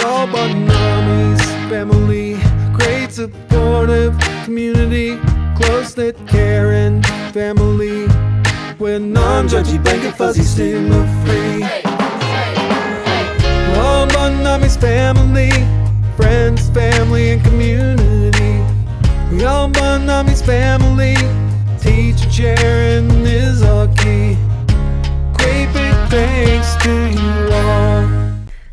all but Mommy's family. Great supportive community, close-knit caring family. We're non-judgy, blanket fuzzy, stigma-free. All but Mommy's family, friends, family, and community. We all but Mommy's family. Teacher sharing is our key. Great big thanks to you all.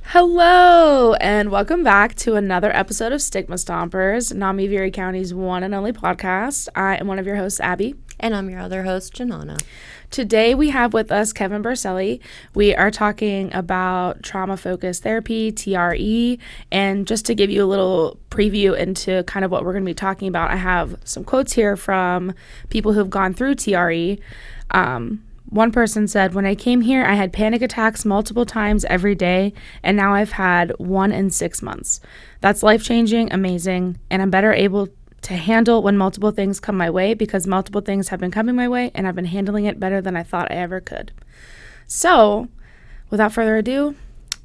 Hello, and welcome back to another episode of Stigma Stompers, Namiviri County's one and only podcast. I am one of your hosts, Abby. And I'm your other host, Janana. Today we have with us Kevin Berceli. We are talking about trauma-focused therapy, TRE, and just to give you a little preview into kind of what we're going to be talking about, I have some quotes here from people who have gone through TRE. One person said, "When I came here, I had panic attacks multiple times every day, and now I've had one in 6 months. That's life-changing, amazing, and I'm better able to handle when multiple things come my way because multiple things have been coming my way, and I've been handling it better than I thought I ever could." So, without further ado,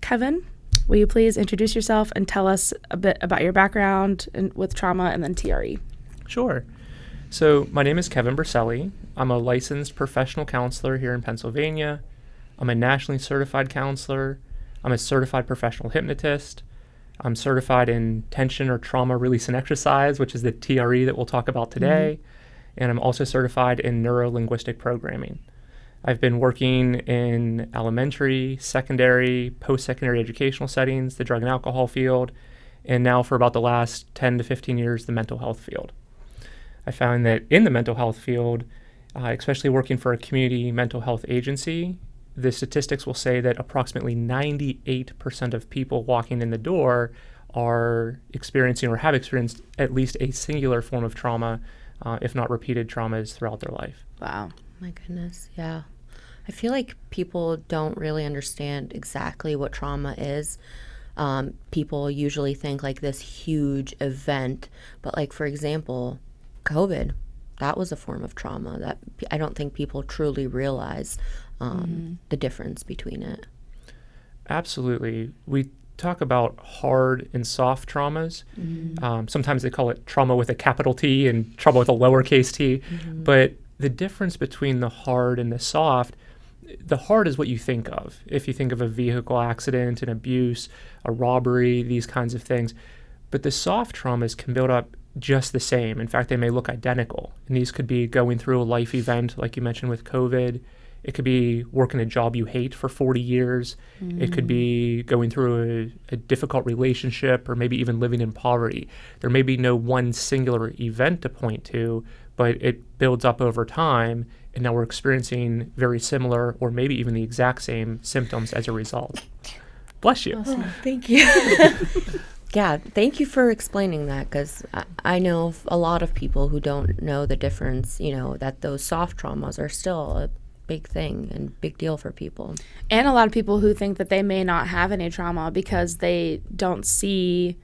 Kevin, will you please introduce yourself and tell us a bit about your background with trauma and then TRE? Sure. So my name is Kevin Berceli. I'm a licensed professional counselor here in Pennsylvania. I'm a nationally certified counselor. I'm a certified professional hypnotist. I'm certified in tension or trauma release and exercise, which is the TRE that we'll talk about today. And I'm also certified in neuro-linguistic programming. I've been working in elementary, secondary, post-secondary educational settings, the drug and alcohol field, and now for about the last 10 to 15 years, the mental health field. I found that in the mental health field, especially working for a community mental health agency, the statistics will say that approximately 98% of people walking in the door are experiencing or have experienced at least a singular form of trauma, if not repeated traumas throughout their life. Wow. My goodness, yeah. I feel like people don't really understand exactly what trauma is. People usually think like this huge event, but like, for example, COVID, that was a form of trauma that I don't think people truly realize the difference between it. Absolutely. We talk about hard and soft traumas. Sometimes they call it trauma with a capital T and trauma with a lowercase t. But the difference between the hard and the soft, the hard is what you think of. If you think of a vehicle accident, an abuse, a robbery, these kinds of things. But the soft traumas can build up just the same. In fact, they may look identical. And these could be going through a life event, like you mentioned with COVID. It could be working a job you hate for 40 years. It could be going through a difficult relationship or maybe even living in poverty. There may be no one singular event to point to, but it builds up over time. And now we're experiencing very similar or maybe even the exact same symptoms as a result. Bless you. Awesome. Thank you. Yeah, thank you for explaining that, because I know a lot of people who don't know the difference, that those soft traumas are still a big thing and big deal for people. And a lot of people who think that they may not have any trauma because they don't see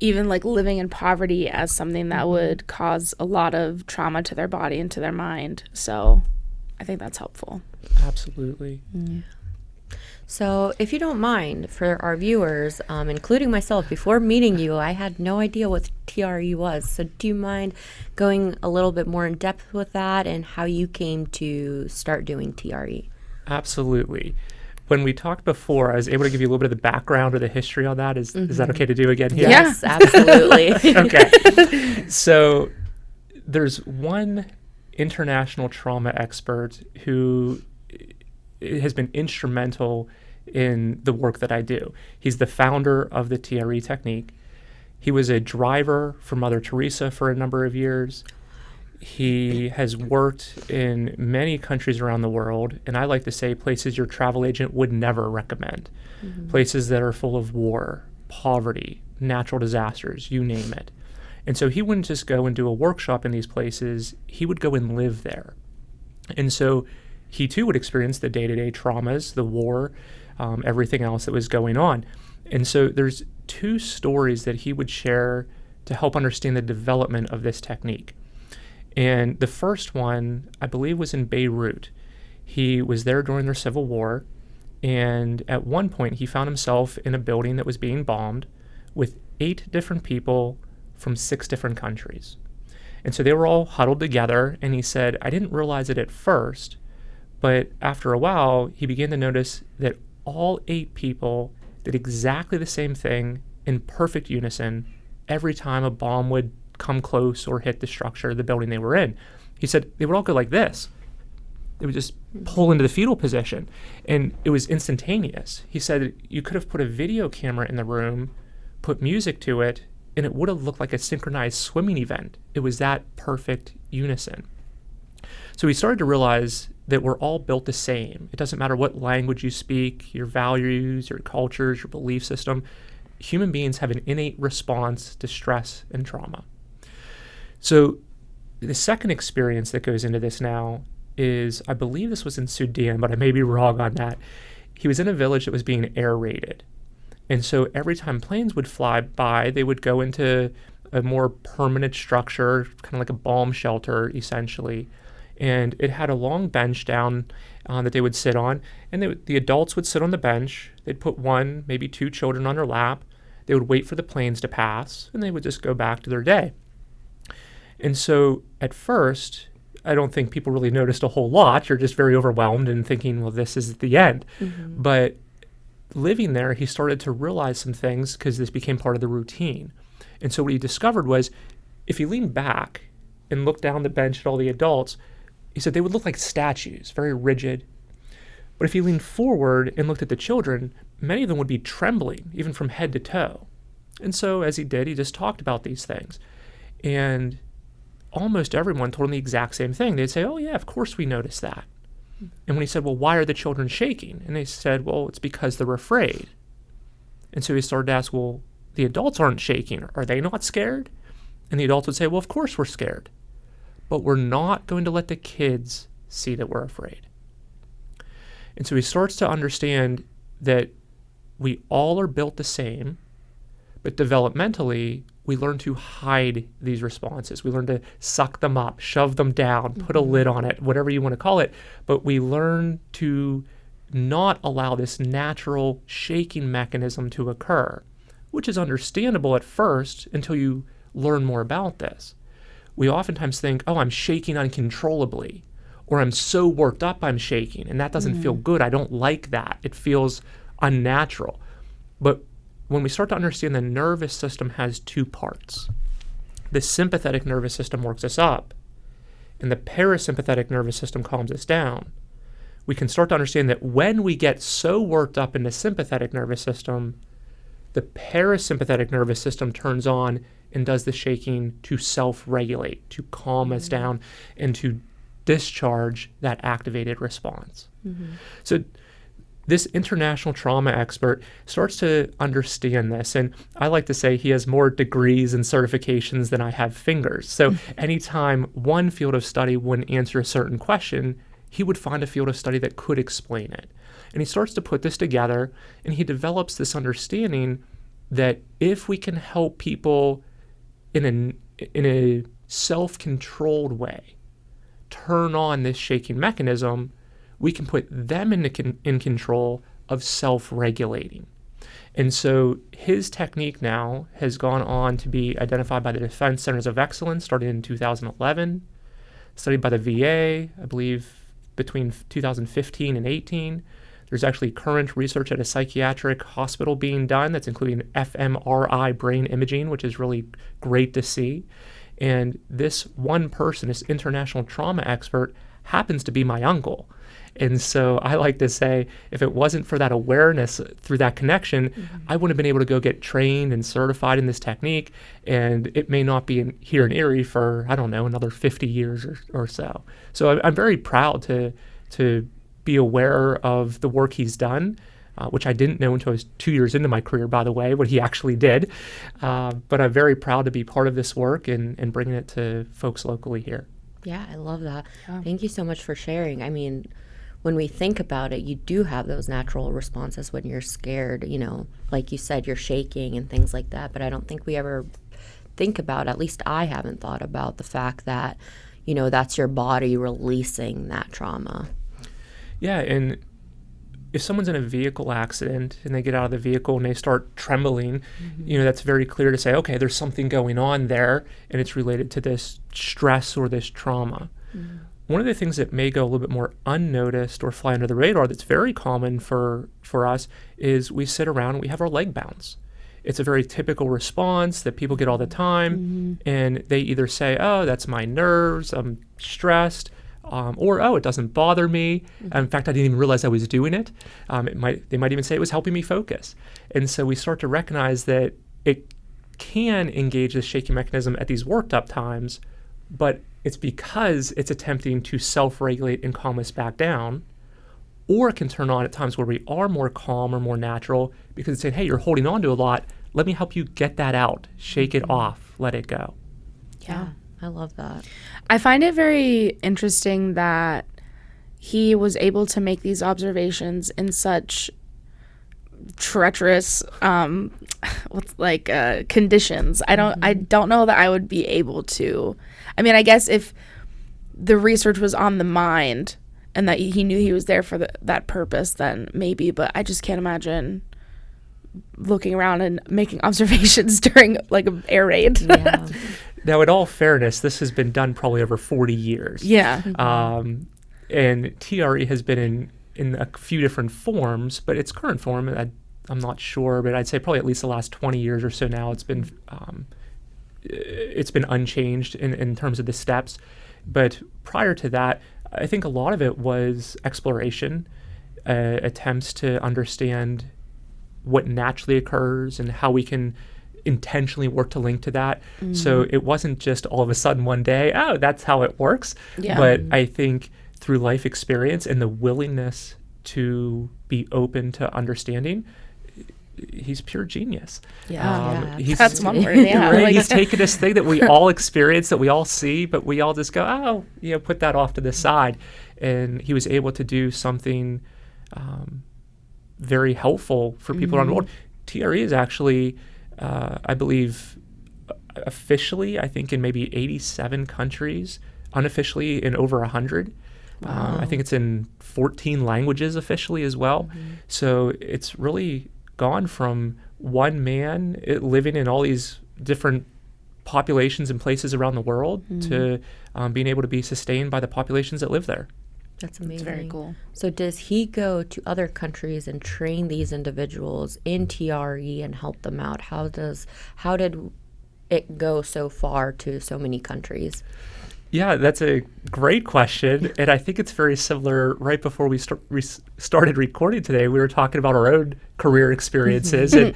even like living in poverty as something that would cause a lot of trauma to their body and to their mind. So I think that's helpful. Absolutely. Yeah. So if you don't mind, for our viewers, including myself, before meeting you, I had no idea what TRE was. So do you mind going a little bit more in depth with that and how you came to start doing TRE? Absolutely. When we talked before, I was able to give you a little bit of the background or the history on that. Is that okay to do again here? Yes, absolutely. Okay. So there's one international trauma expert who has been instrumental in the work that I do. He's the founder of the TRE technique. He was a driver for Mother Teresa for a number of years. He has worked in many countries around the world, and I like to say places your travel agent would never recommend. Places that are full of war, poverty, natural disasters, you name it. And so he wouldn't just go and do a workshop in these places, he would go and live there. And so he too would experience the day-to-day traumas, the war, everything else that was going on. And so there's two stories that he would share to help understand the development of this technique. And the first one, I believe, was in Beirut. He was there during their civil war, And at one point, he found himself in a building that was being bombed with 8 different people from 6 different countries. And so they were all huddled together, and he said, I didn't realize it at first, but after a while, he began to notice that all 8 people did exactly the same thing in perfect unison every time a bomb would come close or hit the structure of the building they were in. He said they would all go like this. They would just pull into the fetal position, and it was instantaneous. He said you could have put a video camera in the room, put music to it, and it would have looked like a synchronized swimming event. It was that perfect unison. So we started to realize that we're all built the same. It doesn't matter what language you speak, your values, your cultures, your belief system. Human beings have an innate response to stress and trauma. So the second experience that goes into this now is, I believe this was in Sudan, but I may be wrong on that. He was in a village that was being air raided. And so every time planes would fly by, they would go into a more permanent structure, kind of like a bomb shelter, essentially. And it had a long bench down that they would sit on. And the adults would sit on the bench. They'd put 1, maybe 2 children on their lap. They would wait for the planes to pass, and they would just go back to their day. And so at first, I don't think people really noticed a whole lot. You're just very overwhelmed and thinking, well, this is the end. Mm-hmm. But living there, he started to realize some things because this became part of the routine. And so what he discovered was, if he leaned back and looked down the bench at all the adults, he said they would look like statues, very rigid. But if he leaned forward and looked at the children, many of them would be trembling, even from head to toe. And so as he did, he just talked about these things. And almost everyone told him the exact same thing. They'd say, oh yeah, of course we noticed that. And when he said, well, why are the children shaking? And they said, well, it's because they're afraid. And so he started to ask, well, the adults aren't shaking. Are they not scared? And the adults would say, well, of course we're scared. But we're not going to let the kids see that we're afraid. And so he starts to understand that we all are built the same, but developmentally, we learn to hide these responses. We learn to suck them up, shove them down, put a lid on it, whatever you want to call it. But we learn to not allow this natural shaking mechanism to occur, which is understandable at first until you learn more about this. We oftentimes think, oh, I'm shaking uncontrollably, or I'm so worked up I'm shaking, and that doesn't feel good. I don't like that. It feels unnatural. But when we start to understand the nervous system has 2 parts, the sympathetic nervous system works us up, and the parasympathetic nervous system calms us down, we can start to understand that when we get so worked up in the sympathetic nervous system, the parasympathetic nervous system turns on and does the shaking to self-regulate, to calm us down, and to discharge that activated response. So this international trauma expert starts to understand this, and I like to say he has more degrees and certifications than I have fingers. So anytime one field of study wouldn't answer a certain question, he would find a field of study that could explain it. And he starts to put this together, and he develops this understanding that if we can help people in a self-controlled way turn on this shaking mechanism, we can put them in control of self-regulating. And so his technique now has gone on to be identified by the Defense Centers of Excellence, started in 2011, studied by the VA, I believe, between 2015 and 18. There's actually current research at a psychiatric hospital being done that's including fMRI brain imaging, which is really great to see. And this one person, this international trauma expert, happens to be my uncle. And so I like to say, if it wasn't for that awareness through that connection, I wouldn't have been able to go get trained and certified in this technique. And it may not be here in Erie for, I don't know, another 50 years or so. So I'm very proud to be aware of the work he's done, which I didn't know until I was 2 years into my career, by the way, what he actually did. But I'm very proud to be part of this work and bringing it to folks locally here. Yeah, I love that. Yeah. Thank you so much for sharing. I mean, when we think about it, you do have those natural responses when you're scared, you know, like you said, you're shaking and things like that. But I don't think we ever think about, at least I haven't thought about the fact that, you know, that's your body releasing that trauma. Yeah, and if someone's in a vehicle accident and they get out of the vehicle and they start trembling, that's very clear to say, okay, there's something going on there and it's related to this stress or this trauma. One of the things that may go a little bit more unnoticed or fly under the radar that's very common for us is we sit around and we have our leg bounce. It's a very typical response that people get all the time, and they either say, oh, that's my nerves, I'm stressed, or, oh, it doesn't bother me. In fact, I didn't even realize I was doing it. They might even say it was helping me focus. And so we start to recognize that it can engage the shaking mechanism at these worked up times, but it's because it's attempting to self-regulate and calm us back down, or it can turn on at times where we are more calm or more natural because it's saying, hey, you're holding on to a lot. Let me help you get that out, shake it off, let it go. Yeah, I love that. I find it very interesting that he was able to make these observations in such treacherous conditions. I don't know that I would be able to. I mean, I guess if the research was on the mind and that he knew he was there for that purpose, then maybe, but I just can't imagine looking around and making observations during like an air raid. Yeah. Now, in all fairness, this has been done probably over 40 years. Yeah. And TRE has been in a few different forms, but its current form, I'm not sure, but I'd say probably at least the last 20 years or so now, it's been unchanged in terms of the steps. But prior to that, I think a lot of it was exploration, attempts to understand what naturally occurs and how we can intentionally work to link to that. So it wasn't just all of a sudden one day, oh, that's how it works. Yeah. But I think through life experience and the willingness to be open to understanding, he's pure genius. That's one word. Yeah. Right? He's taken this thing that we all experience, that we all see, but we all just go, oh, put that off to the side. And he was able to do something very helpful for people around the world. TRE is actually, I believe, officially, I think in maybe 87 countries, unofficially in over 100. Wow. I think it's in 14 languages officially as well. So it's really gone from one man living in all these different populations and places around the world to being able to be sustained by the populations that live there. That's amazing. It's very cool. So does he go to other countries and train these individuals in TRE and help them out? How did it go so far to so many countries? Yeah, that's a great question. And I think it's very similar. Right before we started recording today, we were talking about our own career experiences. And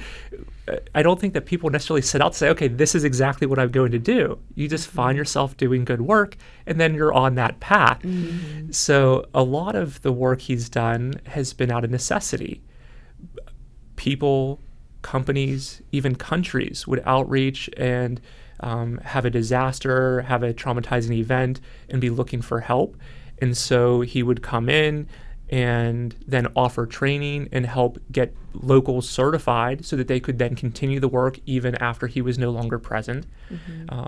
I don't think that people necessarily set out to say, okay, this is exactly what I'm going to do. You just find yourself doing good work, and then you're on that path. So a lot of the work he's done has been out of necessity. People, companies, even countries would outreach and have a disaster, have a traumatizing event, and be looking for help. And so he would come in and then offer training and help get locals certified so that they could then continue the work even after he was no longer present.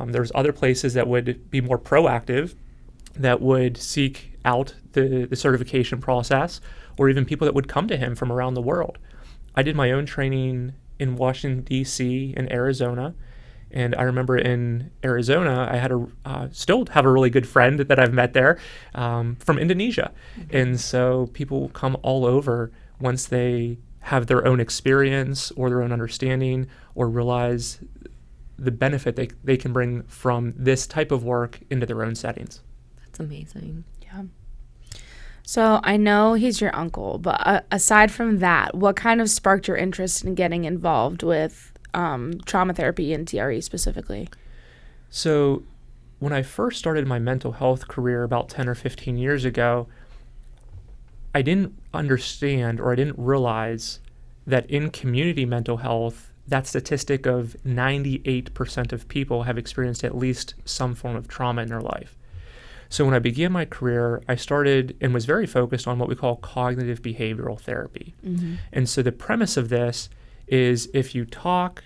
There's other places that would be more proactive, that would seek out the certification process, or even people that would come to him from around the world. I did my own training in Washington, D.C. and Arizona. And I remember in Arizona, I had still have a really good friend that I've met there from Indonesia. And so people come all over once they have their own experience or their own understanding, or realize the benefit they can bring from this type of work into their own settings. That's amazing. Yeah. So I know he's your uncle, but aside from that, what kind of sparked your interest in getting involved with trauma therapy and TRE specifically? So when I first started my mental health career about 10 or 15 years ago, I didn't understand, or I didn't realize that in community mental health, that statistic of 98% of people have experienced at least some form of trauma in their life. So when I began my career, I started and was very focused on what we call cognitive behavioral therapy. And so the premise of this is, if you talk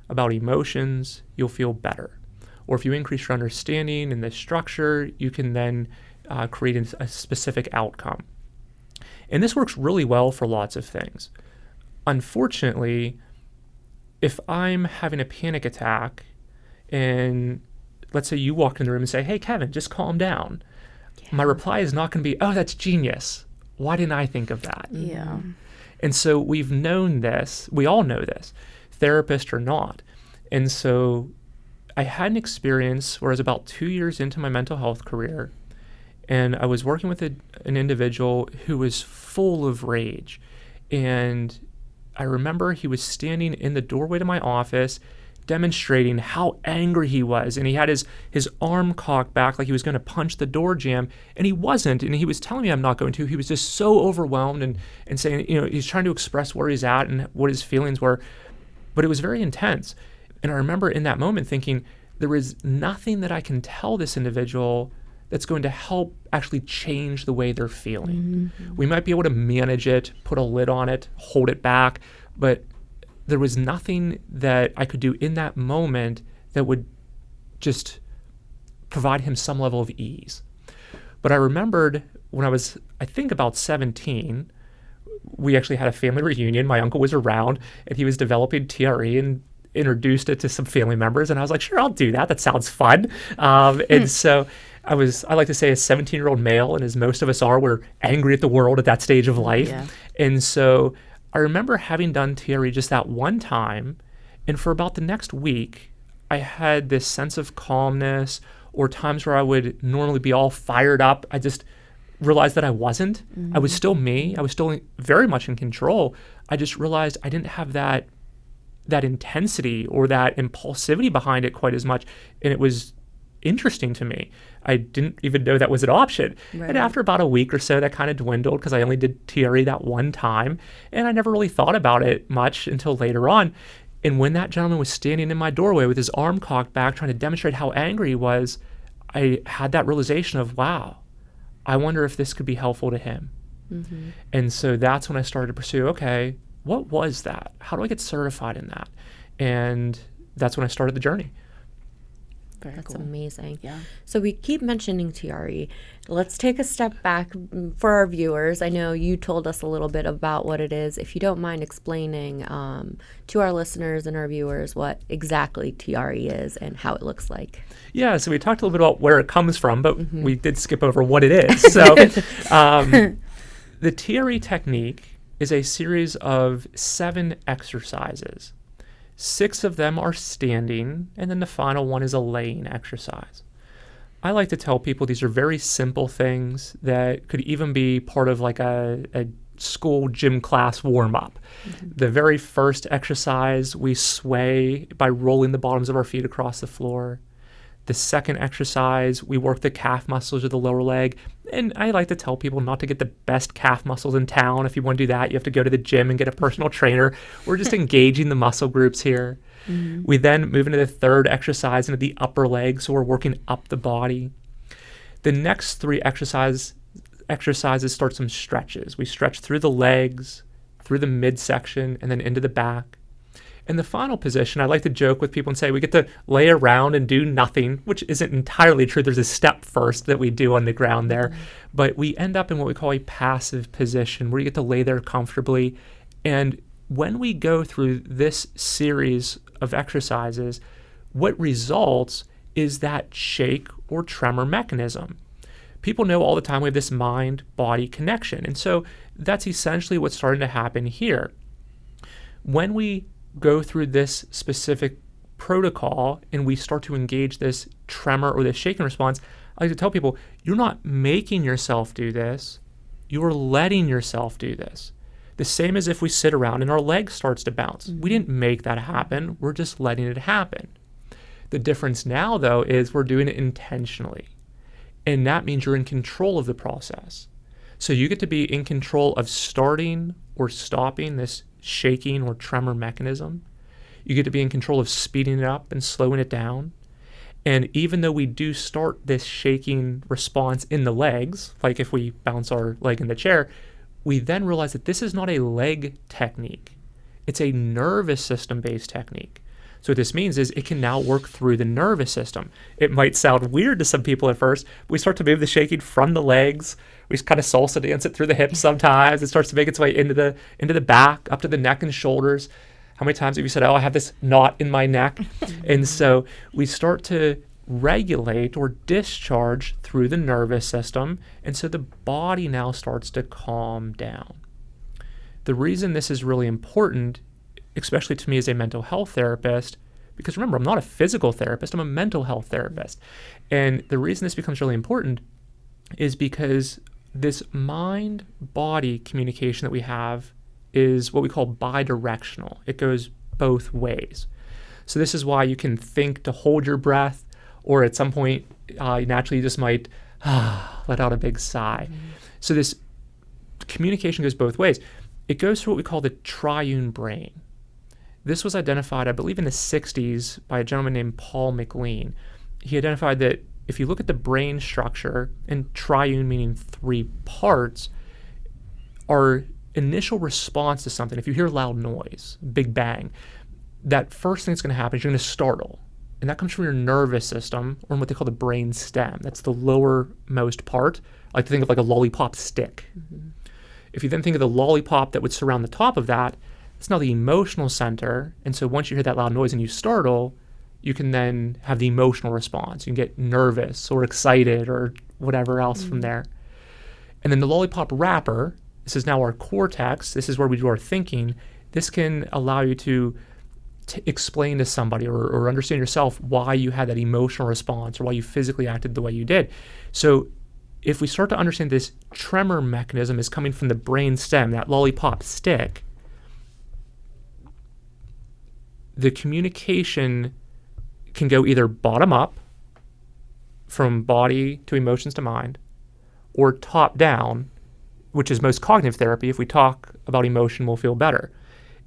about emotions, you'll feel better. Or if you increase your understanding in the structure, you can then create a specific outcome. And this works really well for lots of things. Unfortunately, if I'm having a panic attack and let's say you walk in the room and say, hey, Kevin, just calm down. My reply is not going to be, oh, that's genius. Why didn't I think of that? Yeah. And so we've known this. We all know this, therapist or not. And so I had an experience where I was about 2 years into my mental health career, and I was working with an individual who was full of rage. And I remember he was standing in the doorway to my office demonstrating how angry he was, and he had his arm cocked back like he was going to punch the door jamb, and he wasn't, and he was telling me I'm not going to. He was just so overwhelmed and saying, he's trying to express where he's at and what his feelings were, but it was very intense. And I remember in that moment thinking, there is nothing that I can tell this individual that's going to help actually change the way they're feeling. Mm-hmm. We might be able to manage it, put a lid on it, hold it back, but there was nothing that I could do in that moment that would just provide him some level of ease. But I remembered when I was, I think about 17, we actually had a family reunion. My uncle was around and he was developing TRE and introduced it to some family members. And I was like, sure, I'll do that. That sounds fun. And so I like to say a 17-year-old male, and as most of us are, we're angry at the world at that stage of life. Yeah. And so I remember having done TRE just that one time, and for about the next week, I had this sense of calmness, or times where I would normally be all fired up. I just realized that I wasn't. Mm-hmm. I was still me. I was still very much in control. I just realized I didn't have that intensity or that impulsivity behind it quite as much, and it was interesting to me. I didn't even know that was an option. Right. And after about a week or so, that kind of dwindled because I only did TRE that one time, and I never really thought about it much until later on. And when that gentleman was standing in my doorway with his arm cocked back trying to demonstrate how angry he was, I had that realization of, wow, I wonder if this could be helpful to him. Mm-hmm. And so that's when I started to pursue, okay, what was that? How do I get certified in that? And that's when I started the journey. That's amazing. Yeah. So we keep mentioning TRE. Let's take a step back for our viewers. I know you told us a little bit about what it is. If you don't mind explaining to our listeners and our viewers what exactly TRE is and how it looks like. Yeah, so we talked a little bit about where it comes from, but we did skip over what it is. So the TRE technique is a series of 7 exercises. 6 of them are standing, and then the final one is a laying exercise. I like to tell people these are very simple things that could even be part of like a school gym class warm-up. Mm-hmm. The very first exercise, we sway by rolling the bottoms of our feet across the floor. The second exercise, we work the calf muscles of the lower leg. And I like to tell people not to get the best calf muscles in town. If you want to do that, you have to go to the gym and get a personal trainer. We're just engaging the muscle groups here. Mm-hmm. We then move into the third exercise, into the upper leg. So we're working up the body. The next 3 exercises start some stretches. We stretch through the legs, through the midsection, and then into the back. In the final position, I like to joke with people and say we get to lay around and do nothing, which isn't entirely true. There's a step first that we do on the ground there. Mm-hmm. But we end up in what we call a passive position where you get to lay there comfortably. And when we go through this series of exercises, what results is that shake or tremor mechanism. People know all the time we have this mind-body connection. And so that's essentially what's starting to happen here. When we go through this specific protocol and we start to engage this tremor or this shaking response, I like to tell people, you're not making yourself do this, you are letting yourself do this. The same as if we sit around and our leg starts to bounce. Mm-hmm. We didn't make that happen, we're just letting it happen. The difference now, though, is we're doing it intentionally. And that means you're in control of the process. So you get to be in control of starting or stopping this shaking or tremor mechanism. You get to be in control of speeding it up and slowing it down. And even though we do start this shaking response in the legs, like if we bounce our leg in the chair, we then realize that this is not a leg technique. It's a nervous system-based technique. So what this means is it can now work through the nervous system. It might sound weird to some people at first. We start to move the shaking from the legs. We kind of salsa dance it through the hips sometimes. It starts to make its way into the back, up to the neck and shoulders. How many times have you said, oh, I have this knot in my neck? And so we start to regulate or discharge through the nervous system. And so the body now starts to calm down. The reason this is really important, especially to me as a mental health therapist, because remember, I'm not a physical therapist, I'm a mental health therapist. And the reason this becomes really important is because this mind-body communication that we have is what we call bidirectional. It goes both ways. So this is why you can think to hold your breath, or at some point, naturally you just might let out a big sigh. So this communication goes both ways. It goes through what we call the triune brain. This was identified, I believe, in the 60s by a gentleman named Paul MacLean. He identified that if you look at the brain structure, and triune meaning 3 parts, our initial response to something, if you hear loud noise, big bang, that first thing that's going to happen is you're going to startle. And that comes from your nervous system, or what they call the brain stem. That's the lowermost part. I like to think of like a lollipop stick. If you then think of the lollipop that would surround the top of that, it's now the emotional center. And so once you hear that loud noise and you startle, you can then have the emotional response. You can get nervous or excited or whatever else from there. And then the lollipop wrapper, this is now our cortex. This is where we do our thinking. This can allow you to explain to somebody or understand yourself why you had that emotional response or why you physically acted the way you did. So if we start to understand this tremor mechanism is coming from the brain stem, that lollipop stick, the communication can go either bottom up, from body to emotions to mind, or top down, which is most cognitive therapy. If we talk about emotion, we'll feel better.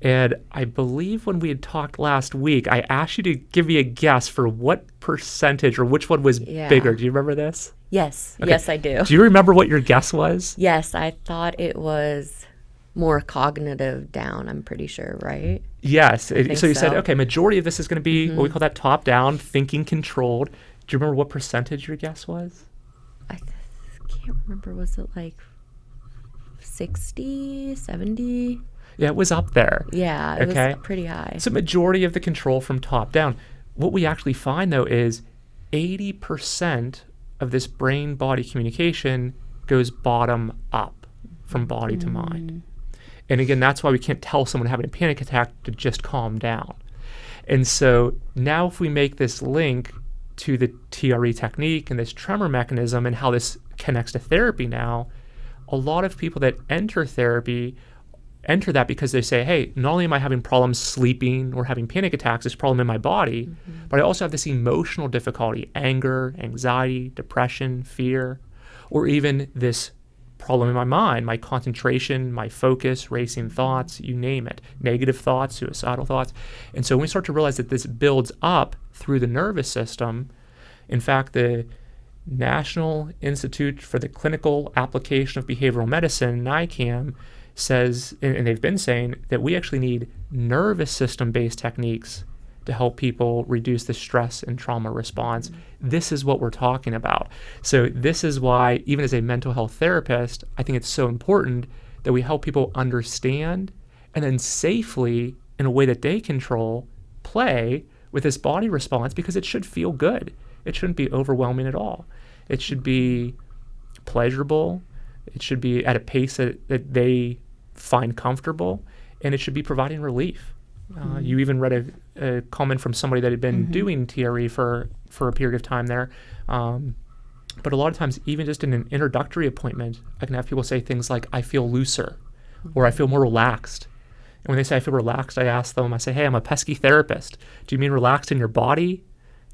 And I believe when we had talked last week, I asked you to give me a guess for what percentage or which one was bigger. Do you remember this? Yes. Okay. Yes, I do. Do you remember what your guess was? Yes, I thought it was more cognitive down, I'm pretty sure, right? Yes. So you said, so. okay, majority of this is going to be what we call that top down, thinking controlled. Do you remember what percentage your guess was? I can't remember. Was it like 60, 70? Yeah, it was up there. Yeah, it was pretty high. So majority of the control from top down. What we actually find, though, is 80% of this brain-body communication goes bottom up, from body to mind. And again, that's why we can't tell someone having a panic attack to just calm down. And so now if we make this link to the TRE technique and this tremor mechanism and how this connects to therapy now, a lot of people that enter therapy enter that because they say, hey, not only am I having problems sleeping or having panic attacks, this problem in my body, but I also have this emotional difficulty, anger, anxiety, depression, fear, or even this problem in my mind, my concentration, my focus, racing thoughts, you name it, negative thoughts, suicidal thoughts. And so when we start to realize that this builds up through the nervous system, in fact, the National Institute for the Clinical Application of Behavioral Medicine, NICAM, says, and they've been saying, that we actually need nervous system-based techniques to help people reduce the stress and trauma response. This is what we're talking about. So this is why, even as a mental health therapist, I think it's so important that we help people understand and then safely, in a way that they control, play with this body response, because it should feel good. It shouldn't be overwhelming at all. It should be pleasurable. It should be at a pace that they find comfortable, and it should be providing relief. You even read a comment from somebody that had been doing TRE for a period of time there. But a lot of times, even just in an introductory appointment, I can have people say things like, I feel looser, or I feel more relaxed. And when they say I feel relaxed, I ask them, I say, hey, I'm a pesky therapist. Do you mean relaxed in your body,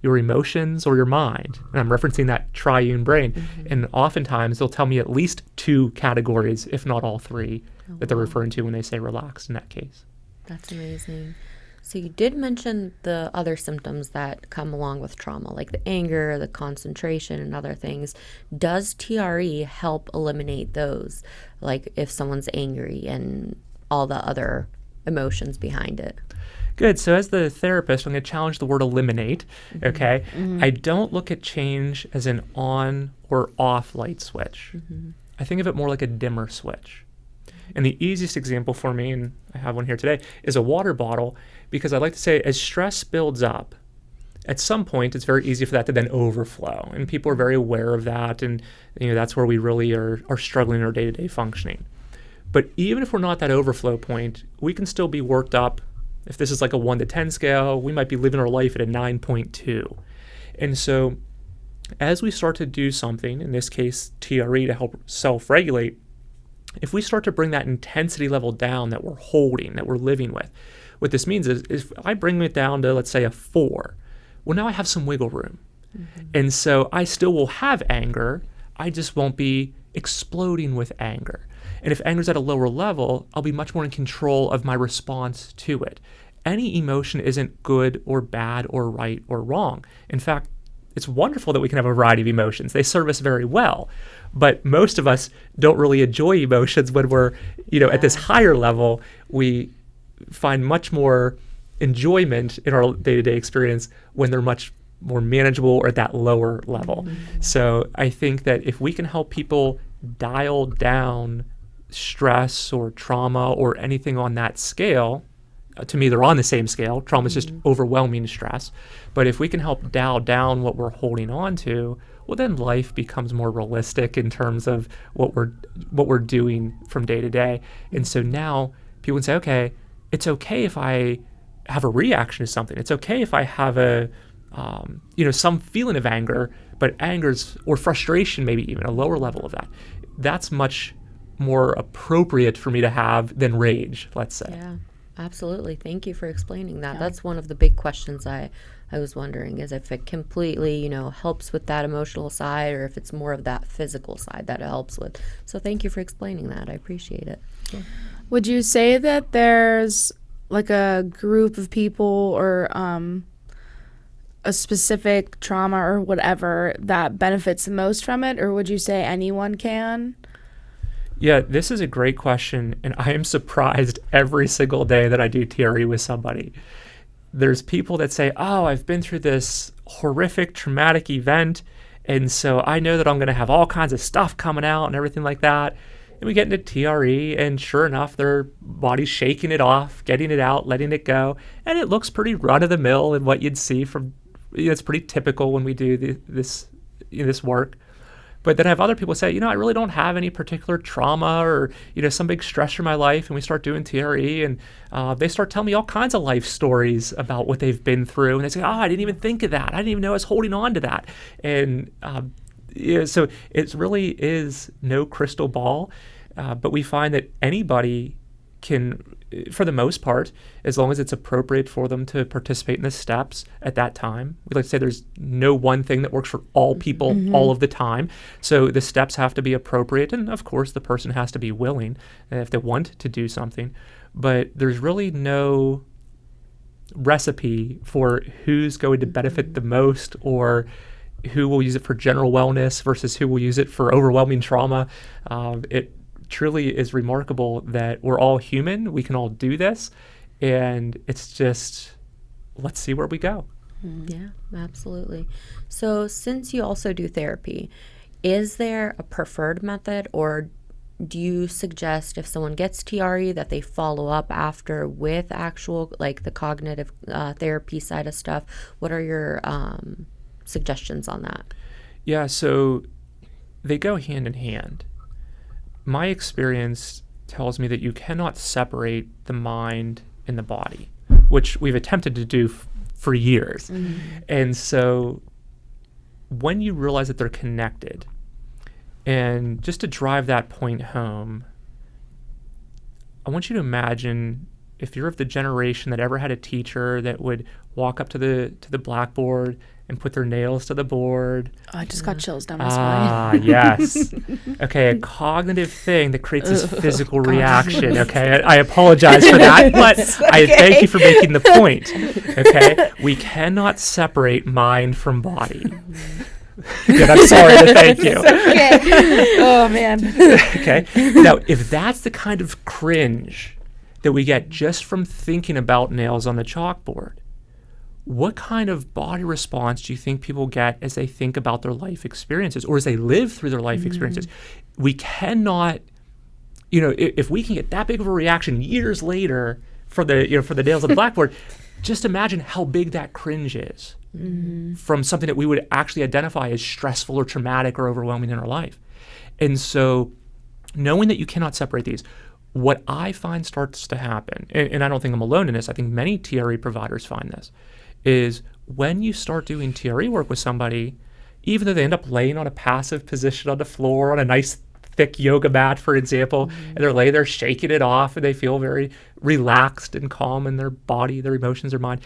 your emotions, or your mind? And I'm referencing that triune brain. And oftentimes they'll tell me at least 2 categories, if not all 3, that they're referring to when they say relaxed in that case. That's amazing. So you did mention the other symptoms that come along with trauma, like the anger, the concentration, and other things. Does TRE help eliminate those? Like if someone's angry and all the other emotions behind it? Good. So as the therapist, I'm going to challenge the word eliminate. Okay. I don't look at change as an on or off light switch. I think of it more like a dimmer switch. And the easiest example for me, and I have one here today, is a water bottle, because I like to say as stress builds up, at some point it's very easy for that to then overflow. And people are very aware of that. And that's where we really are struggling in our day-to-day functioning. But even if we're not at that overflow point, we can still be worked up. If this is like a 1 to 10 scale, we might be living our life at a 9.2. And so as we start to do something, in this case, TRE, to help self-regulate, if we start to bring that intensity level down that we're holding, that we're living with, what this means is if I bring it down to, let's say, a 4, well, now I have some wiggle room. And so I still will have anger. I just won't be exploding with anger. And if anger's at a lower level, I'll be much more in control of my response to it. Any emotion isn't good or bad or right or wrong. In fact, it's wonderful that we can have a variety of emotions. They serve us very well. But most of us don't really enjoy emotions when we're, at this higher level. We find much more enjoyment in our day-to-day experience when they're much more manageable or at that lower level. So I think that if we can help people dial down stress or trauma or anything on that scale, to me, they're on the same scale. Trauma is just overwhelming stress. But if we can help dial down what we're holding on to, well, then life becomes more realistic in terms of what we're doing from day to day. And so now people can say, okay, it's okay if I have a reaction to something. It's okay if I have a, some feeling of anger, but anger's, or frustration, maybe even a lower level of that. That's much more appropriate for me to have than rage, let's say. Yeah. Absolutely. Thank you for explaining that. Yeah. That's one of the big questions I was wondering, is if it completely, helps with that emotional side, or if it's more of that physical side that it helps with. So thank you for explaining that. I appreciate it. Yeah. Would you say that there's like a group of people or a specific trauma or whatever that benefits the most from it, or would you say anyone can? Yeah, this is a great question, and I am surprised every single day that I do TRE with somebody. There's people that say, oh, I've been through this horrific, traumatic event, and so I know that I'm going to have all kinds of stuff coming out and everything like that. And we get into TRE, and sure enough, their body's shaking it off, getting it out, letting it go, and it looks pretty run-of-the-mill in what you'd see from, it's pretty typical when we do this work. But then I have other people say, I really don't have any particular trauma or, some big stressor in my life. And we start doing TRE, and they start telling me all kinds of life stories about what they've been through. And they say, oh, I didn't even think of that. I didn't even know I was holding on to that. And so it really is no crystal ball. But we find that anybody can, for the most part, as long as it's appropriate for them to participate in the steps at that time. We like to say there's no one thing that works for all people all of the time. So the steps have to be appropriate. And of course, the person has to be willing if they want to do something. But there's really no recipe for who's going to benefit the most, or who will use it for general wellness versus who will use it for overwhelming trauma. It truly is remarkable that we're all human. We can all do this, and it's just, let's see where we go. Yeah, absolutely. So since you also do therapy, is there a preferred method, or do you suggest if someone gets TRE that they follow up after with actual, like the cognitive therapy side of stuff? What are your suggestions on that? Yeah, so they go hand in hand. My experience tells me that you cannot separate the mind and the body, which we've attempted to do for years. And so when you realize that they're connected, and just to drive that point home, I want you to imagine if you're of the generation that ever had a teacher that would walk up to the blackboard and put their nails to the board. Oh, I just got chills down my spine. Yes. Okay, a cognitive thing that creates this physical reaction. Okay, I apologize for that, but I thank you for making the point. Okay, we cannot separate mind from body. Good, I'm sorry to thank you. Okay. Oh, man. Okay, now if that's the kind of cringe that we get just from thinking about nails on the chalkboard. What kind of body response do you think people get as they think about their life experiences or as they live through their life experiences? We cannot, if we can get that big of a reaction years later for the nails on the blackboard, just imagine how big that cringe is from something that we would actually identify as stressful or traumatic or overwhelming in our life. And so knowing that you cannot separate these, what I find starts to happen, and I don't think I'm alone in this, I think many TRE providers find this, is when you start doing TRE work with somebody, even though they end up laying on a passive position on the floor on a nice thick yoga mat, for example, and they're laying there shaking it off and they feel very relaxed and calm in their body, their emotions, their mind.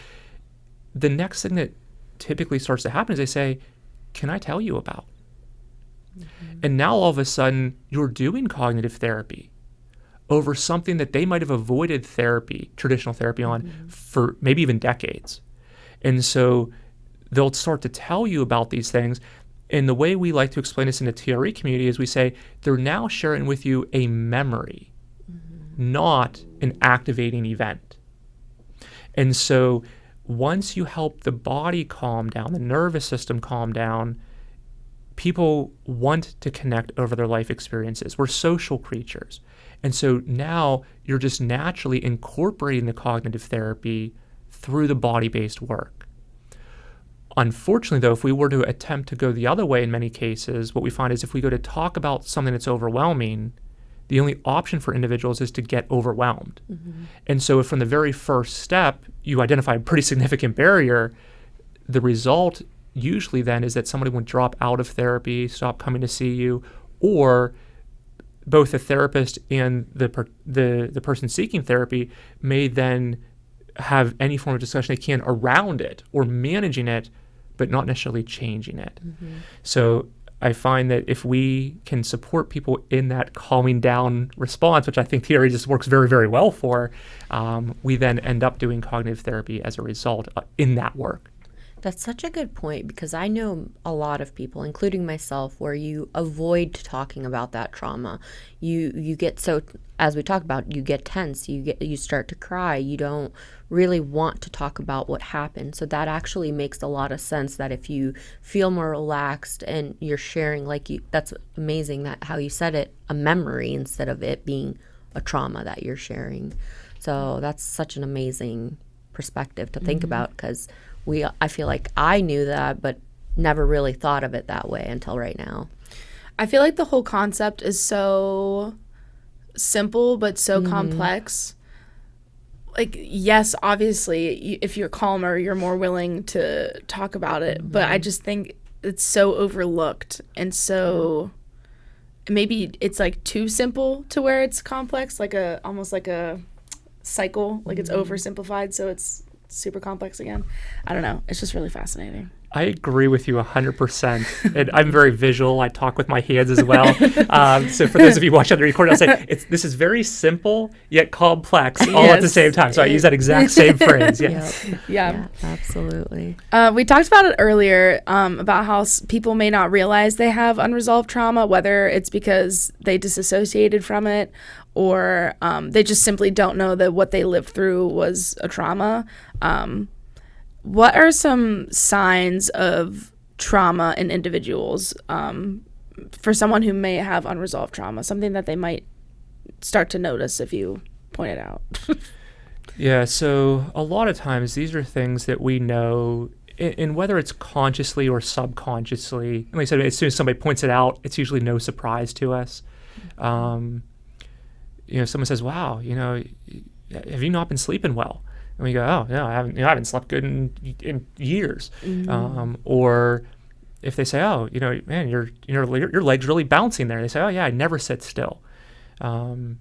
The next thing that typically starts to happen is they say, can I tell you about? And now all of a sudden you're doing cognitive therapy over something that they might have avoided traditional therapy on for maybe even decades. And so they'll start to tell you about these things. And the way we like to explain this in the TRE community is we say they're now sharing with you a memory, not an activating event. And so once you help the body calm down, the nervous system calm down, people want to connect over their life experiences. We're social creatures. And so now you're just naturally incorporating the cognitive therapy through the body-based work. Unfortunately, though, if we were to attempt to go the other way in many cases, what we find is if we go to talk about something that's overwhelming, the only option for individuals is to get overwhelmed. And so if from the very first step you identify a pretty significant barrier, the result usually then is that somebody would drop out of therapy, stop coming to see you, or both the therapist and the person seeking therapy may then have any form of discussion they can around it or managing it, but not necessarily changing it. So I find that if we can support people in that calming down response, which I think TRE just works very, very well for, we then end up doing cognitive therapy as a result in that work. That's such a good point, because I know a lot of people, including myself, where you avoid talking about that trauma. You get so, as we talked about, you get tense, you start to cry, you don't really want to talk about what happened. So that actually makes a lot of sense, that if you feel more relaxed and you're sharing, that's amazing that how you said it, a memory instead of it being a trauma that you're sharing. So that's such an amazing perspective to think about, because I feel like I knew that, but never really thought of it that way until right now. I feel like the whole concept is so simple, but so complex. Like, yes, obviously, if you're calmer, you're more willing to talk about it. But I just think it's so overlooked. And so maybe it's like too simple to where it's complex, almost like a cycle, like it's oversimplified. So it's super complex again. I don't know. It's just really fascinating. I agree with you 100%. And I'm very visual. I talk with my hands as well. So for those of you watching the recording, I'll say this is very simple yet complex all at the same time. So I use that exact same phrase. Yes. Yeah, absolutely. We talked about it earlier about how people may not realize they have unresolved trauma, whether it's because they disassociated from it or they just simply don't know that what they lived through was a trauma. What are some signs of trauma in individuals for someone who may have unresolved trauma, something that they might start to notice if you point it out? Yeah, so a lot of times these are things that we know, and whether it's consciously or subconsciously, and like I said, as soon as somebody points it out, it's usually no surprise to us. Someone says, wow, have you not been sleeping well? And we go, oh, no, I haven't slept good in years. Or if they say, oh, man, your leg's really bouncing there. They say, oh, yeah, I never sit still. We'll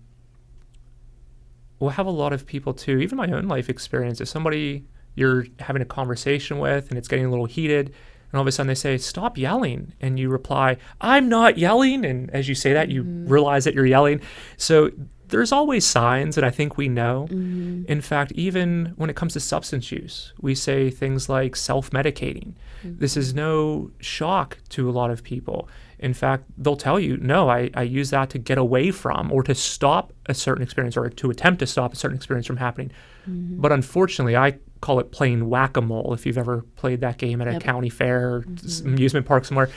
have a lot of people, too, even my own life experience. If somebody you're having a conversation with and it's getting a little heated, and all of a sudden they say, stop yelling. And you reply, I'm not yelling. And as you say that, you realize that you're yelling. So there's always signs, and I think we know. In fact, even when it comes to substance use, we say things like self-medicating. This is no shock to a lot of people. In fact, they'll tell you, no, I use that to get away from or to stop a certain experience or to attempt to stop a certain experience from happening. But unfortunately, I call it playing whack-a-mole, if you've ever played that game at a county fair or amusement park somewhere.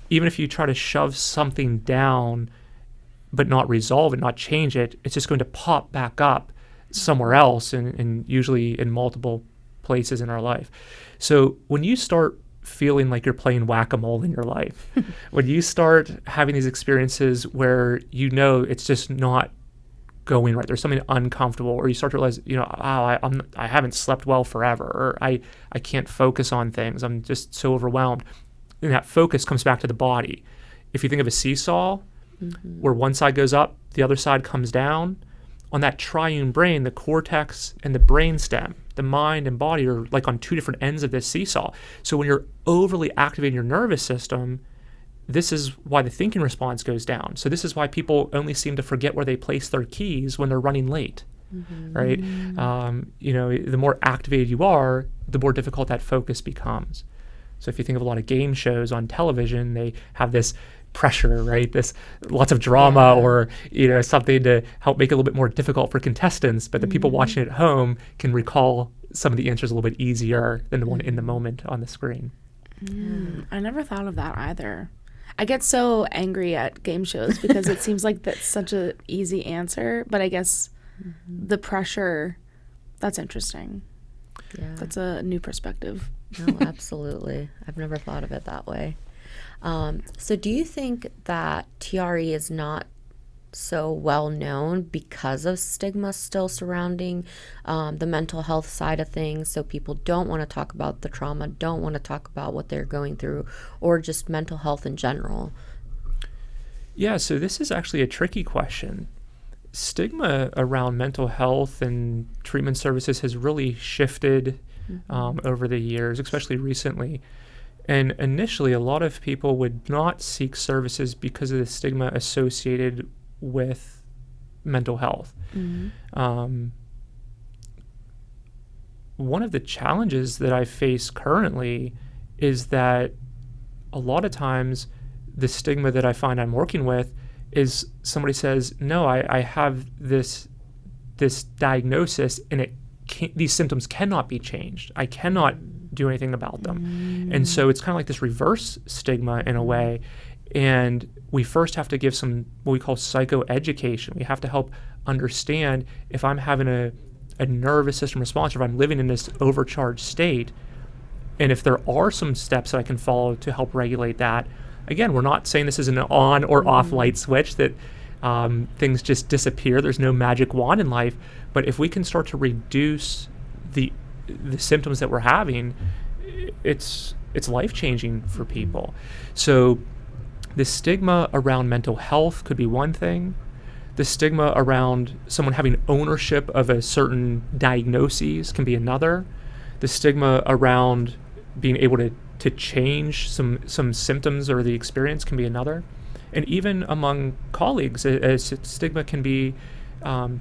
Even if you try to shove something down but not resolve it, not change it, it's just going to pop back up somewhere else and usually in multiple places in our life. So when you start feeling like you're playing whack-a-mole in your life, when you start having these experiences where you know it's just not going right, there's something uncomfortable, or you start to realize, I haven't slept well forever, or I can't focus on things, I'm just so overwhelmed, and that focus comes back to the body. If you think of a seesaw, where one side goes up, the other side comes down, on that triune brain, the cortex and the brainstem, the mind and body are like on two different ends of this seesaw. So when you're overly activating your nervous system, this is why the thinking response goes down. So this is why people only seem to forget where they place their keys when they're running late, right? The more activated you are, the more difficult that focus becomes. So if you think of a lot of game shows on television, they have this pressure, right? This lots of drama or, something to help make it a little bit more difficult for contestants, but the people watching at home can recall some of the answers a little bit easier than the one in the moment on the screen. I never thought of that either. I get so angry at game shows because it seems like that's such an easy answer, but I guess the pressure, that's interesting. Yeah. That's a new perspective. No, absolutely. I've never thought of it that way. So do you think that TRE is not so well known because of stigma still surrounding the mental health side of things? So people don't want to talk about the trauma, don't want to talk about what they're going through, or just mental health in general? Yeah, so this is actually a tricky question. Stigma around mental health and treatment services has really shifted over the years, especially recently. And initially, a lot of people would not seek services because of the stigma associated with mental health. One of the challenges that I face currently is that a lot of times the stigma that I find I'm working with is somebody says, no, I have this diagnosis and these symptoms cannot be changed. I cannot do anything about them. And so it's kind of like this reverse stigma in a way. And we first have to give some what we call psychoeducation. We have to help understand if I'm having a nervous system response, or if I'm living in this overcharged state, and if there are some steps that I can follow to help regulate that. Again, we're not saying this is an on or off light switch that things just disappear. There's no magic wand in life. But if we can start to reduce the symptoms that we're having, it's life-changing for people. So the stigma around mental health could be one thing. The stigma around someone having ownership of a certain diagnosis can be another. The stigma around being able to change some symptoms or the experience can be another. And even among colleagues, a stigma can be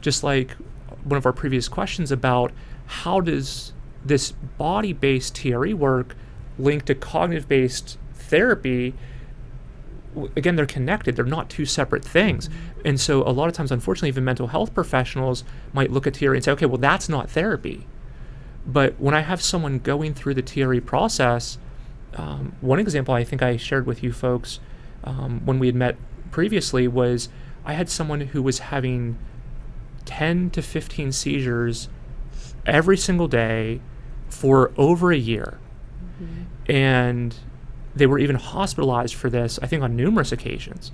just like one of our previous questions about how does this body-based TRE work link to cognitive-based therapy. Again, they're connected. They're not two separate things. And so a lot of times, unfortunately, even mental health professionals might look at TRE and say, okay, well, that's not therapy. But when I have someone going through the TRE process, one example I think I shared with you folks when we had met previously was I had someone who was having 10 to 15 seizures every single day for over a year. And they were even hospitalized for this, I think, on numerous occasions.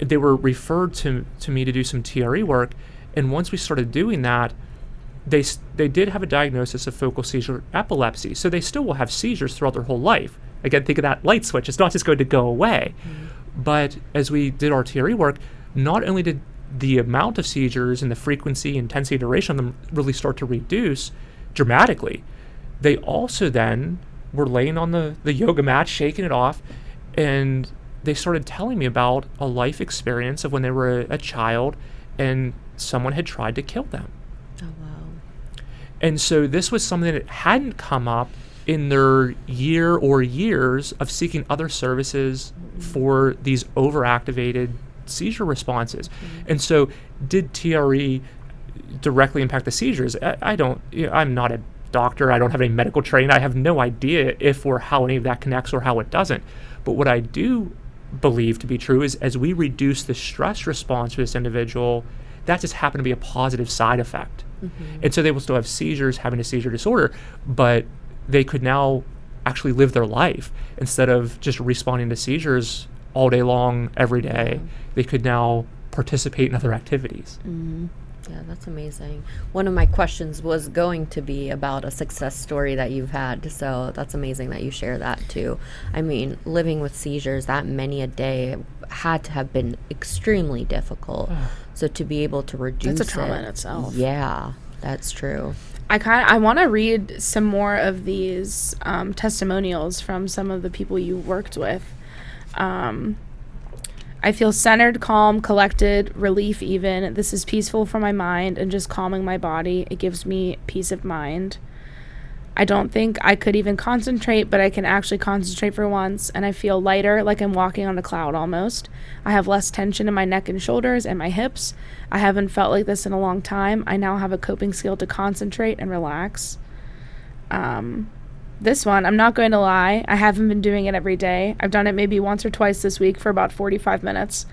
They were referred to me to do some TRE work, and once we started doing that, they did have a diagnosis of focal seizure epilepsy, so they still will have seizures throughout their whole life. Again, think of that light switch. It's not just going to go away. But as we did our TRE work, not only did the amount of seizures and the frequency, intensity, duration of them really start to reduce dramatically, they also then were laying on the yoga mat, shaking it off, and they started telling me about a life experience of when they were a child, and someone had tried to kill them. Oh, wow. And so this was something that hadn't come up in their year or years of seeking other services for these overactivated seizure responses. And so did TRE directly impact the seizures? I'm not a doctor. I don't have any medical training. I have no idea if or how any of that connects or how it doesn't. But what I do believe to be true is as we reduce the stress response for this individual, that just happened to be a positive side effect. And so they will still have seizures, having a seizure disorder, but they could now actually live their life instead of just responding to seizures all day long, every day. They could now participate in other activities. Yeah, that's amazing. One of my questions was going to be about a success story that you've had, so that's amazing that you share that too. I mean, living with seizures that many a day had to have been extremely difficult. So to be able to reduce That's a trauma in itself. Yeah, that's true. I want to read some more of these testimonials from some of the people you worked with. I feel centered, calm, collected, relief even. This is peaceful for my mind and just calming my body. It gives me peace of mind. I don't think I could even concentrate, but I can actually concentrate for once, and I feel lighter, like I'm walking on a cloud almost. I have less tension in my neck and shoulders and my hips. I haven't felt like this in a long time. I now have a coping skill to concentrate and relax. This one, I'm not going to lie, I haven't been doing it every day. I've done it maybe once or twice this week for about 45 minutes.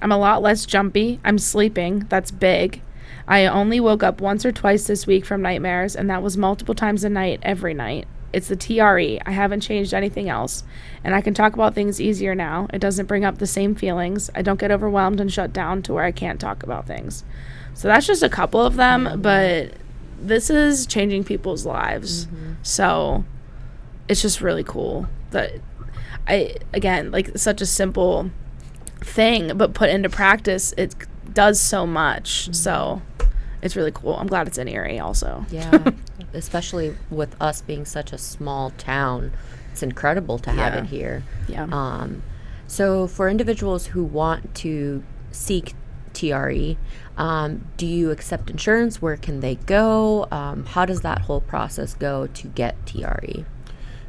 I'm a lot less jumpy. I'm sleeping. That's big. I only woke up once or twice this week from nightmares, and that was multiple times a night, every night. It's the TRE. I haven't changed anything else. And I can talk about things easier now. It doesn't bring up the same feelings. I don't get overwhelmed and shut down to where I can't talk about things. So that's just a couple of them, but this is changing people's lives. So it's just really cool that such a simple thing, but put into practice, it does so much. So it's really cool. I'm glad it's in Erie also. Yeah, especially with us being such a small town, it's incredible to have it here. Yeah. So for individuals who want to seek TRE, do you accept insurance? Where can they go? How does that whole process go to get TRE?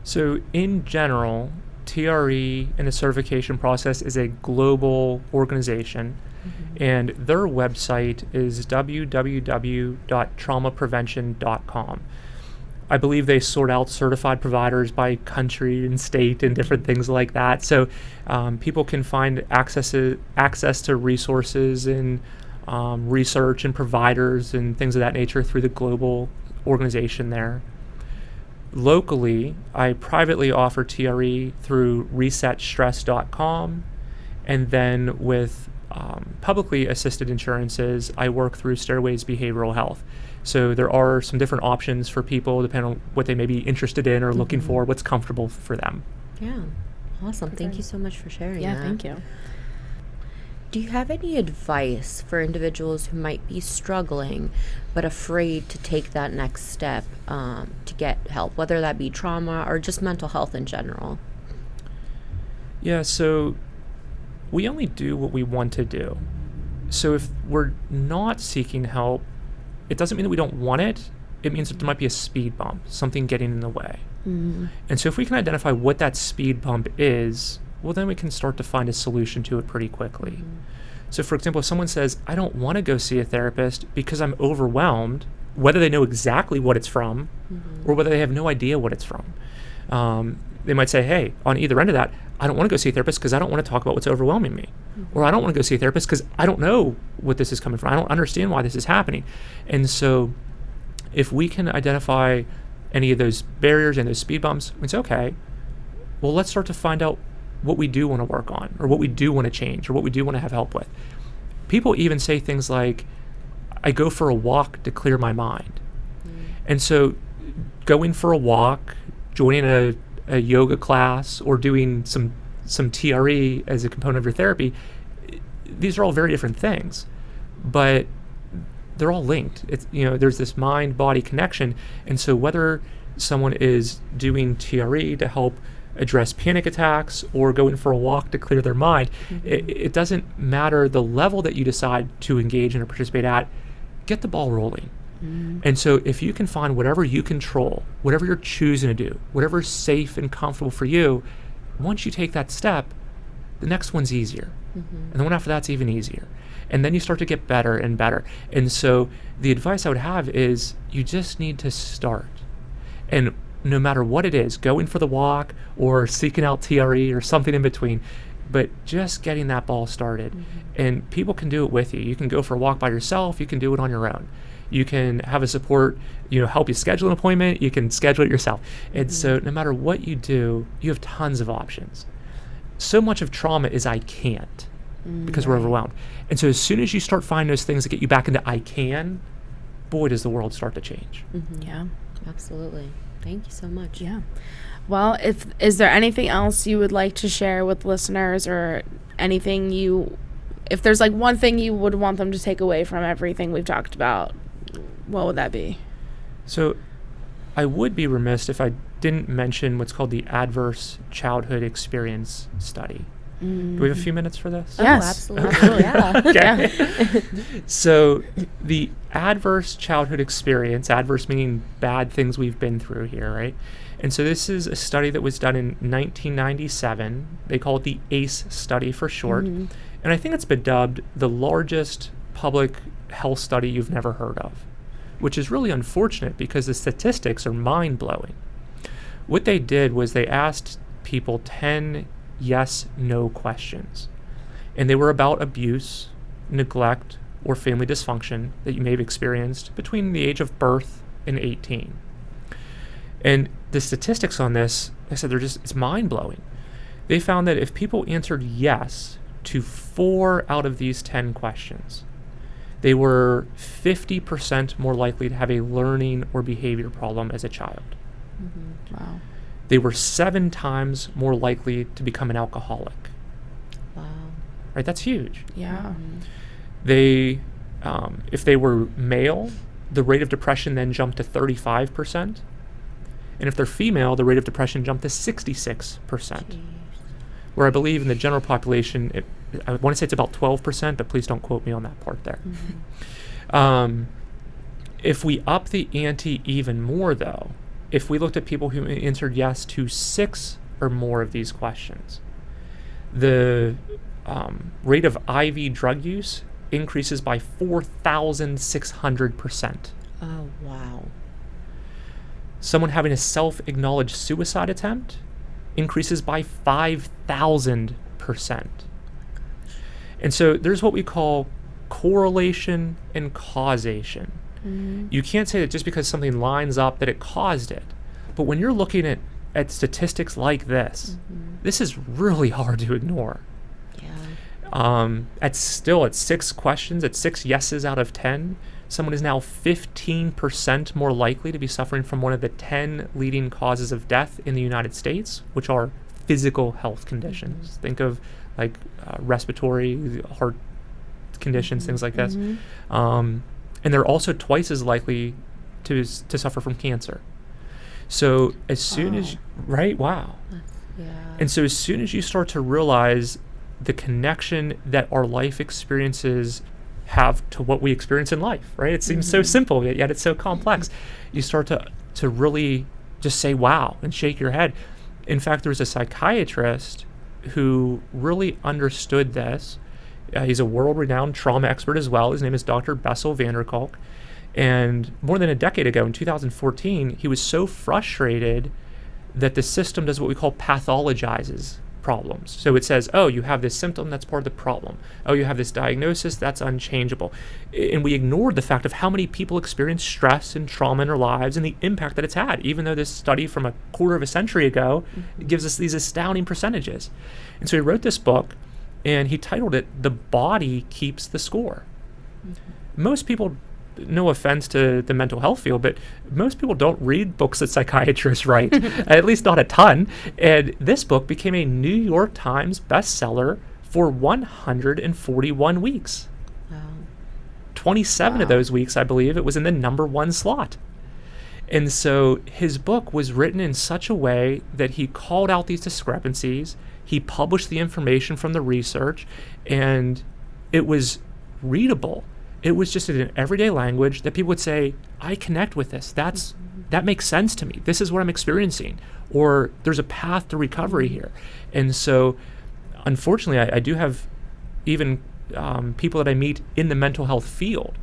So in general, TRE and the certification process is a global organization, and their website is www.traumaprevention.com. I believe they sort out certified providers by country and state and different things like that. So people can find access to resources and research and providers and things of that nature through the global organization there. Locally, I privately offer TRE through resetstress.com, and then with publicly assisted insurances, I work through Stairways Behavioral Health. So there are some different options for people depending on what they may be interested in or looking for, what's comfortable for them. Yeah, awesome. Thank you so much for sharing that. Thank you. Do you have any advice for individuals who might be struggling but afraid to take that next step to get help, whether that be trauma or just mental health in general? Yeah, so we only do what we want to do. So if we're not seeking help, it doesn't mean that we don't want it. It means that there might be a speed bump, something getting in the way. And so if we can identify what that speed bump is, well, then we can start to find a solution to it pretty quickly. So for example, if someone says, I don't want to go see a therapist because I'm overwhelmed, whether they know exactly what it's from or whether they have no idea what it's from, they might say, hey, on either end of that, I don't want to go see a therapist because I don't want to talk about what's overwhelming me. Or I don't want to go see a therapist because I don't know what this is coming from. I don't understand why this is happening. And so if we can identify any of those barriers and those speed bumps, it's okay. Well, let's start to find out what we do want to work on or what we do want to change or what we do want to have help with. People even say things like, I go for a walk to clear my mind. And so going for a walk, joining a yoga class, or doing some TRE as a component of your therapy, these are all very different things, but they're all linked. It's, there's this mind-body connection. And so whether someone is doing TRE to help address panic attacks or go in for a walk to clear their mind. It doesn't matter the level that you decide to engage in or participate at, get the ball rolling. And so if you can find whatever you control, whatever you're choosing to do, whatever is safe and comfortable for you, once you take that step, the next one's easier. And the one after that's even easier. And then you start to get better and better. And so the advice I would have is you just need to start. And no matter what it is, going for the walk or seeking out TRE or something in between, but just getting that ball started. And people can do it with you. You can go for a walk by yourself. You can do it on your own. You can have a support, help you schedule an appointment. You can schedule it yourself. And so no matter what you do, you have tons of options. So much of trauma is I can't because we're overwhelmed. And so as soon as you start finding those things that get you back into I can, boy, does the world start to change. Yeah. Absolutely. Thank you so much. Yeah. Well, is there anything else you would like to share with listeners, or anything if there's like one thing you would want them to take away from everything we've talked about, what would that be? So I would be remiss if I didn't mention what's called the Adverse Childhood Experience Study. Do we have a few minutes for this? Yes. Oh, absolutely. Yeah. Okay. So the adverse childhood experience, adverse meaning bad things we've been through here, right? And so this is a study that was done in 1997. They call it the ACE study for short. And I think it's been dubbed the largest public health study you've never heard of, which is really unfortunate because the statistics are mind-blowing. What they did was they asked people 10 yes/no questions, and they were about abuse, neglect, or family dysfunction that you may have experienced between the age of birth and 18. And the statistics on this, like I said, it's mind-blowing. They found that if people answered yes to 4 out of these 10 questions, they were 50% more likely to have a learning or behavior problem as a child. Wow. They were 7 times more likely to become an alcoholic. Wow. Right? That's huge. Yeah. They, if they were male, the rate of depression then jumped to 35%. And if they're female, the rate of depression jumped to 66%. Jeez. Where I believe in the general population, I want to say it's about 12%, but please don't quote me on that part there. If we up the ante even more, though, if we looked at people who answered yes to 6 or more of these questions, the rate of IV drug use increases by 4,600%. Oh, wow. Someone having a self-acknowledged suicide attempt increases by 5,000%. And so there's what we call correlation and causation. You can't say that just because something lines up that it caused it. But when you're looking at statistics like this, this is really hard to ignore. Yeah. At 6 questions, at 6 yeses out of 10, someone is now 15% more likely to be suffering from one of the 10 leading causes of death in the United States, which are physical health conditions. Think of like respiratory, heart conditions, things like this. And they're also twice as likely to suffer from cancer. So as soon as, right? Wow. Yeah. And so as soon as you start to realize the connection that our life experiences have to what we experience in life, right? It seems so simple, yet it's so complex. You start to really just say, wow, and shake your head. In fact, there was a psychiatrist who really understood this. He's a world-renowned trauma expert as well. His name is Dr. Bessel van der Kolk. And more than a decade ago, in 2014, he was so frustrated that the system does what we call pathologizes problems. So it says, oh, you have this symptom, that's part of the problem. Oh, you have this diagnosis, that's unchangeable. And we ignored the fact of how many people experience stress and trauma in their lives and the impact that it's had, even though this study from a quarter of a century ago gives us these astounding percentages. And so he wrote this book, and he titled it, The Body Keeps the Score. Most people, no offense to the mental health field, but most people don't read books that psychiatrists write, at least not a ton. And this book became a New York Times bestseller for 141 weeks. Wow. 27 of those weeks, I believe, it was in the #1 slot. And so his book was written in such a way that he called out these discrepancies, he published the information from the research, and it was readable. It was just in an everyday language that people would say, I connect with this. That makes sense to me. This is what I'm experiencing. Or there's a path to recovery here. And so, unfortunately, I do have even people that I meet in the mental health field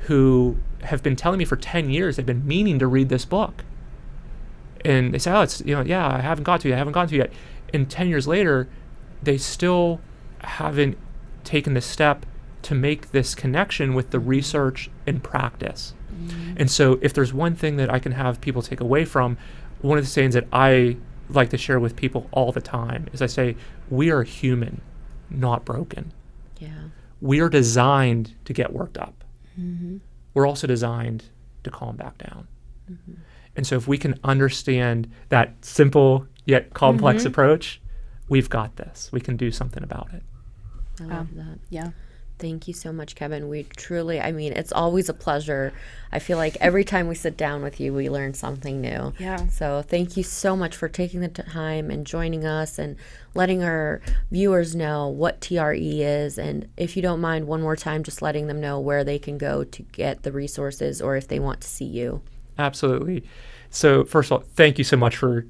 who have been telling me for 10 years they've been meaning to read this book. And they say, oh, it's, I haven't got to it yet. And 10 years later, they still haven't taken the step to make this connection with the research and practice. And so if there's one thing that I can have people take away from, one of the sayings that I like to share with people all the time is I say, we are human, not broken. Yeah. We are designed to get worked up. We're also designed to calm back down. And so if we can understand that simple yet complex approach, we've got this. We can do something about it. I love that. Yeah. Thank you so much, Kevin. We truly, it's always a pleasure. I feel like every time we sit down with you, we learn something new. Yeah. So thank you so much for taking the time and joining us and letting our viewers know what TRE is. And if you don't mind, one more time, just letting them know where they can go to get the resources or if they want to see you. Absolutely. So first of all, thank you so much for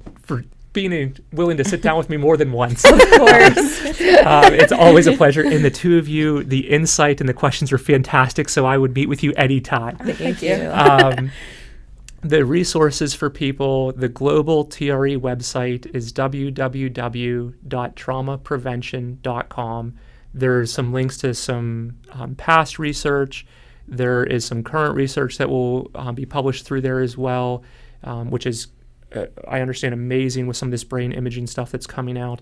being willing to sit down with me more than once. Of course. It's always a pleasure. And the two of you, the insight and the questions are fantastic. So I would meet with you anytime. Thank you. The resources for people, the global TRE website is www.traumaprevention.com. There's some links to some past research. There is some current research that will be published through there as well, which is I understand amazing with some of this brain imaging stuff that's coming out.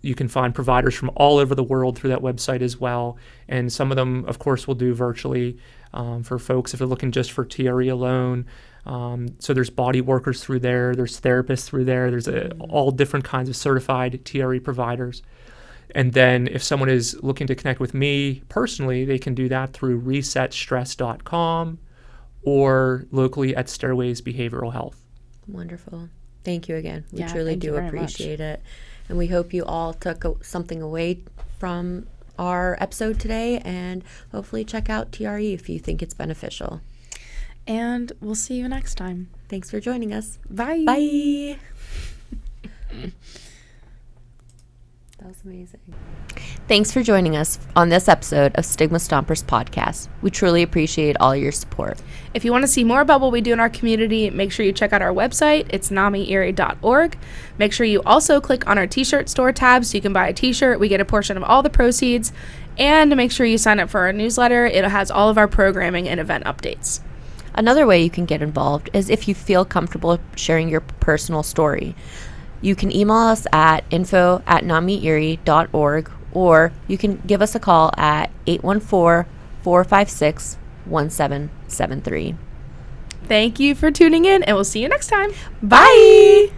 You can find providers from all over the world through that website as well. And some of them, of course, will do virtually for folks if they're looking just for TRE alone. So there's body workers through there. There's therapists through there. There's all different kinds of certified TRE providers. And then if someone is looking to connect with me personally, they can do that through resetstress.com or locally at Stairways Behavioral Health. Wonderful. Thank you again. We Yeah, truly thank you do very appreciate it. And we hope you all took something away from our episode today, and hopefully check out TRE if you think it's beneficial. And we'll see you next time. Thanks for joining us. Bye. Bye. That was amazing. Thanks for joining us on this episode of Stigma Stompers Podcast. We truly appreciate all your support. If you want to see more about what we do in our community, make sure you check out our website. It's namierie.org. Make sure you also click on our t-shirt store tab so you can buy a t-shirt. We get a portion of all the proceeds. And make sure you sign up for our newsletter. It has all of our programming and event updates. Another way you can get involved is if you feel comfortable sharing your personal story. You can email us at info@namierie.org, or you can give us a call at 814-456-1773. Thank you for tuning in, and we'll see you next time. Bye!